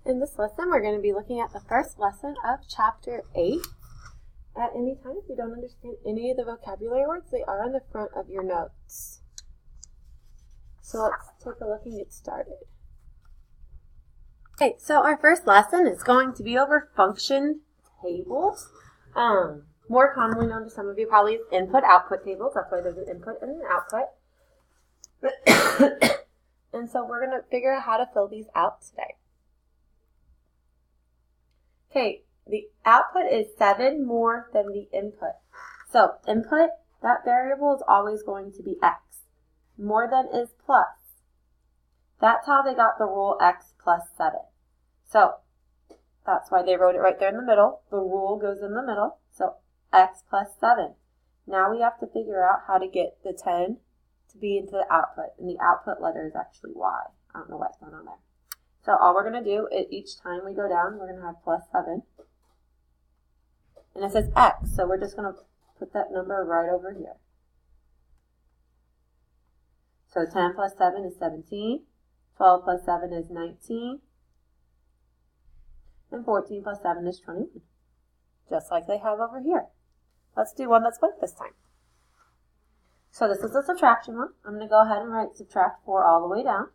In this lesson, we're going to be looking at the first lesson of Chapter 8. At any time, if you don't understand any of the vocabulary words, they are on the front of your notes. So let's take a look and get started. Okay, so our first lesson is going to be over function tables. More commonly known to some of you probably as input-output tables. That's why there's an input and an output. And so we're going to figure out how to fill these out today. Okay, the output is 7 more than the input. So input, that variable is always going to be x. More than is plus. That's how they got the rule x plus 7. So that's why they wrote it right there in the middle. The rule goes in the middle. So x plus 7. Now we have to figure out how to get the 10 to be into the output. And the output letter is actually y. I don't know what's going on there. So all we're going to do is each time we go down, we're going to have plus 7. And it says x, so we're just going to put that number right over here. So 10 plus 7 is 17. 12 plus 7 is 19. And 14 plus 7 is 21. Just like they have over here. Let's do one that's blank this time. So this is a subtraction one. I'm going to go ahead and write subtract 4 all the way down.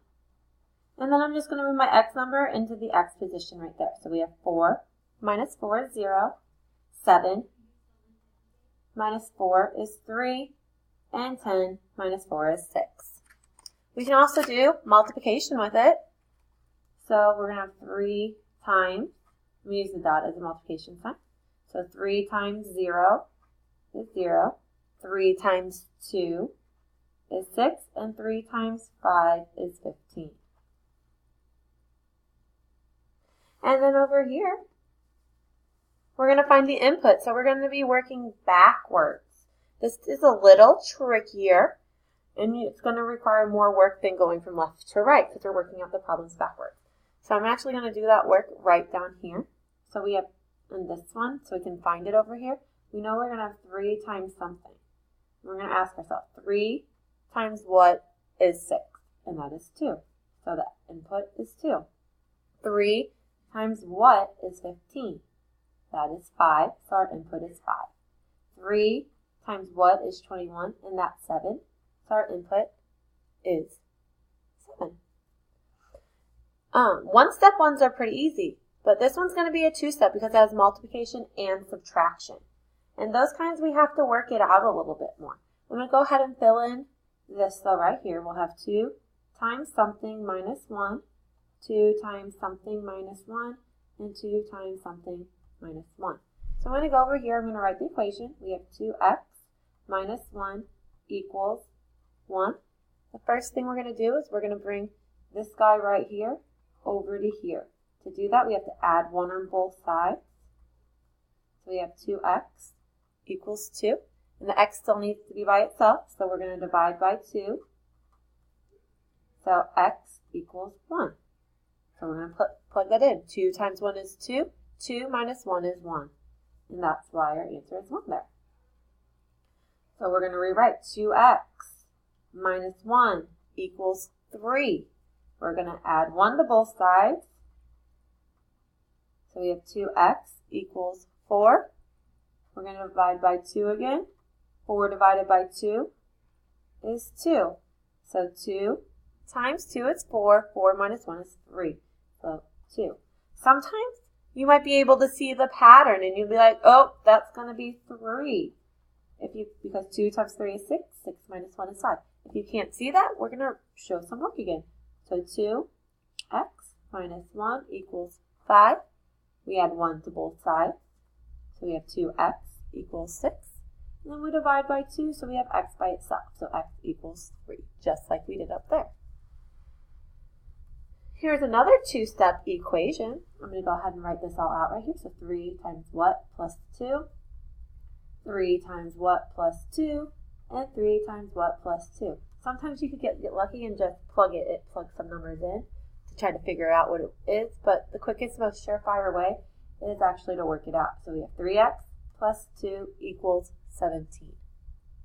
And then I'm just going to move my x number into the x position right there. So we have 4 minus 4 is 0. 7 minus 4 is 3. And 10 minus 4 is 6. We can also do multiplication with it. So we're going to have 3 times, we use the dot as a multiplication sign. So 3 times 0 is 0. 3 times 2 is 6. And 3 times 5 is 15. And then over here, we're going to find the input. So we're going to be working backwards. This is a little trickier, and it's going to require more work than going from left to right because we're working out the problems backwards. So I'm actually going to do that work right down here. So we have in this one, so we can find it over here. We know we're going to have 3 times something. We're going to ask ourselves, 3 times what is 6? And that is 2. So the input is 2. 3 times what is 15? That is 5, so our input is 5. 3 times what is 21? And that's 7, so our input is 7. One-step ones are pretty easy, but this one's going to be a two-step because it has multiplication and subtraction. And those kinds we have to work it out a little bit more. I'm going to go ahead and fill in this though right here. We'll have 2 times something minus 1, 2 times something minus 1, and 2 times something minus 1. So I'm going to go over here. I'm going to write the equation. We have 2x minus 1 equals 1. The first thing we're going to do is we're going to bring this guy right here over to here. To do that, we have to add 1 on both sides. So we have 2x equals 2. And the x still needs to be by itself, so we're going to divide by 2. So x equals 1. So we're going to plug that in. 2 times 1 is 2. 2 minus 1 is 1. And that's why our answer is 1 there. So we're going to rewrite 2x minus 1 equals 3. We're going to add 1 to both sides. So we have 2x equals 4. We're going to divide by 2 again. 4 divided by 2 is 2. So 2 times 2 is 4. 4 minus 1 is 3. So 2. Sometimes you might be able to see the pattern and you'll be like, oh, that's going to be 3. Because 2 times 3 is 6. 6 minus 1 is 5. If you can't see that, we're going to show some work again. So 2x minus 1 equals 5. We add 1 to both sides. So we have 2x equals 6. And then we divide by 2, so we have x by itself. So x equals 3, just like we did up there. Here's another two-step equation. I'm going to go ahead and write this all out right here. So 3 times what plus 2. 3 times what plus 2. And 3 times what plus 2. Sometimes you could get lucky and just plug some numbers in to try to figure out what it is. But the quickest, most surefire way is actually to work it out. So we have 3x plus 2 equals 17.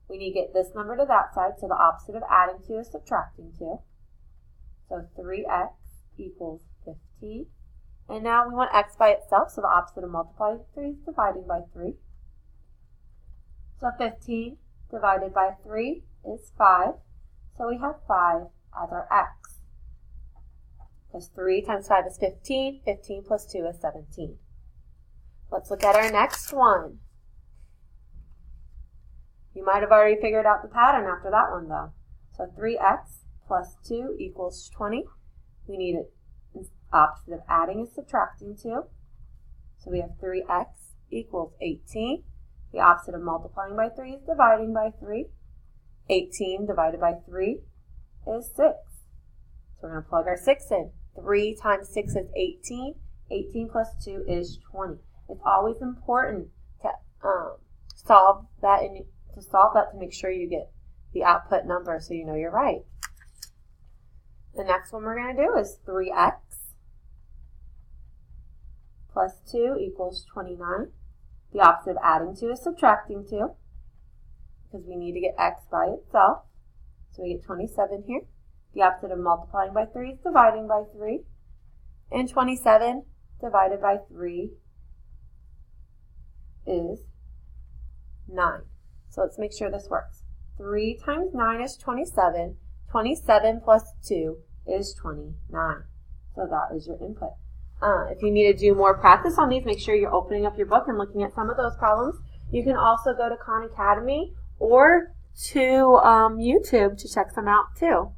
We need to get this number to that side, so the opposite of adding to is subtracting to. So 3x equals 15. And now we want x by itself, so the opposite of multiplying by 3 is dividing by 3. So 15 divided by 3 is 5. So we have 5 as our x. Because 3 times 5 is 15. 15 plus 2 is 17. Let's look at our next one. You might have already figured out the pattern after that one, though. So 3x plus 2 equals 20. We need it. Opposite of adding is subtracting 2. So we have 3x equals 18. The opposite of multiplying by 3 is dividing by 3. 18 divided by 3 is 6. So we're going to plug our 6 in. 3 times 6 is 18. 18 plus 2 is 20. It's always important to solve that to make sure you get the output number so you know you're right. The next one we're going to do is 3x plus 2 equals 29. The opposite of adding 2 is subtracting 2 because we need to get x by itself. So we get 27 here. The opposite of multiplying by 3 is dividing by 3. And 27 divided by 3 is 9. So let's make sure this works. 3 times 9 is 27. 27 plus 2 is 29. So that is your input. If you need to do more practice on these, make sure you're opening up your book and looking at some of those problems. You can also go to Khan Academy or to YouTube to check them out too.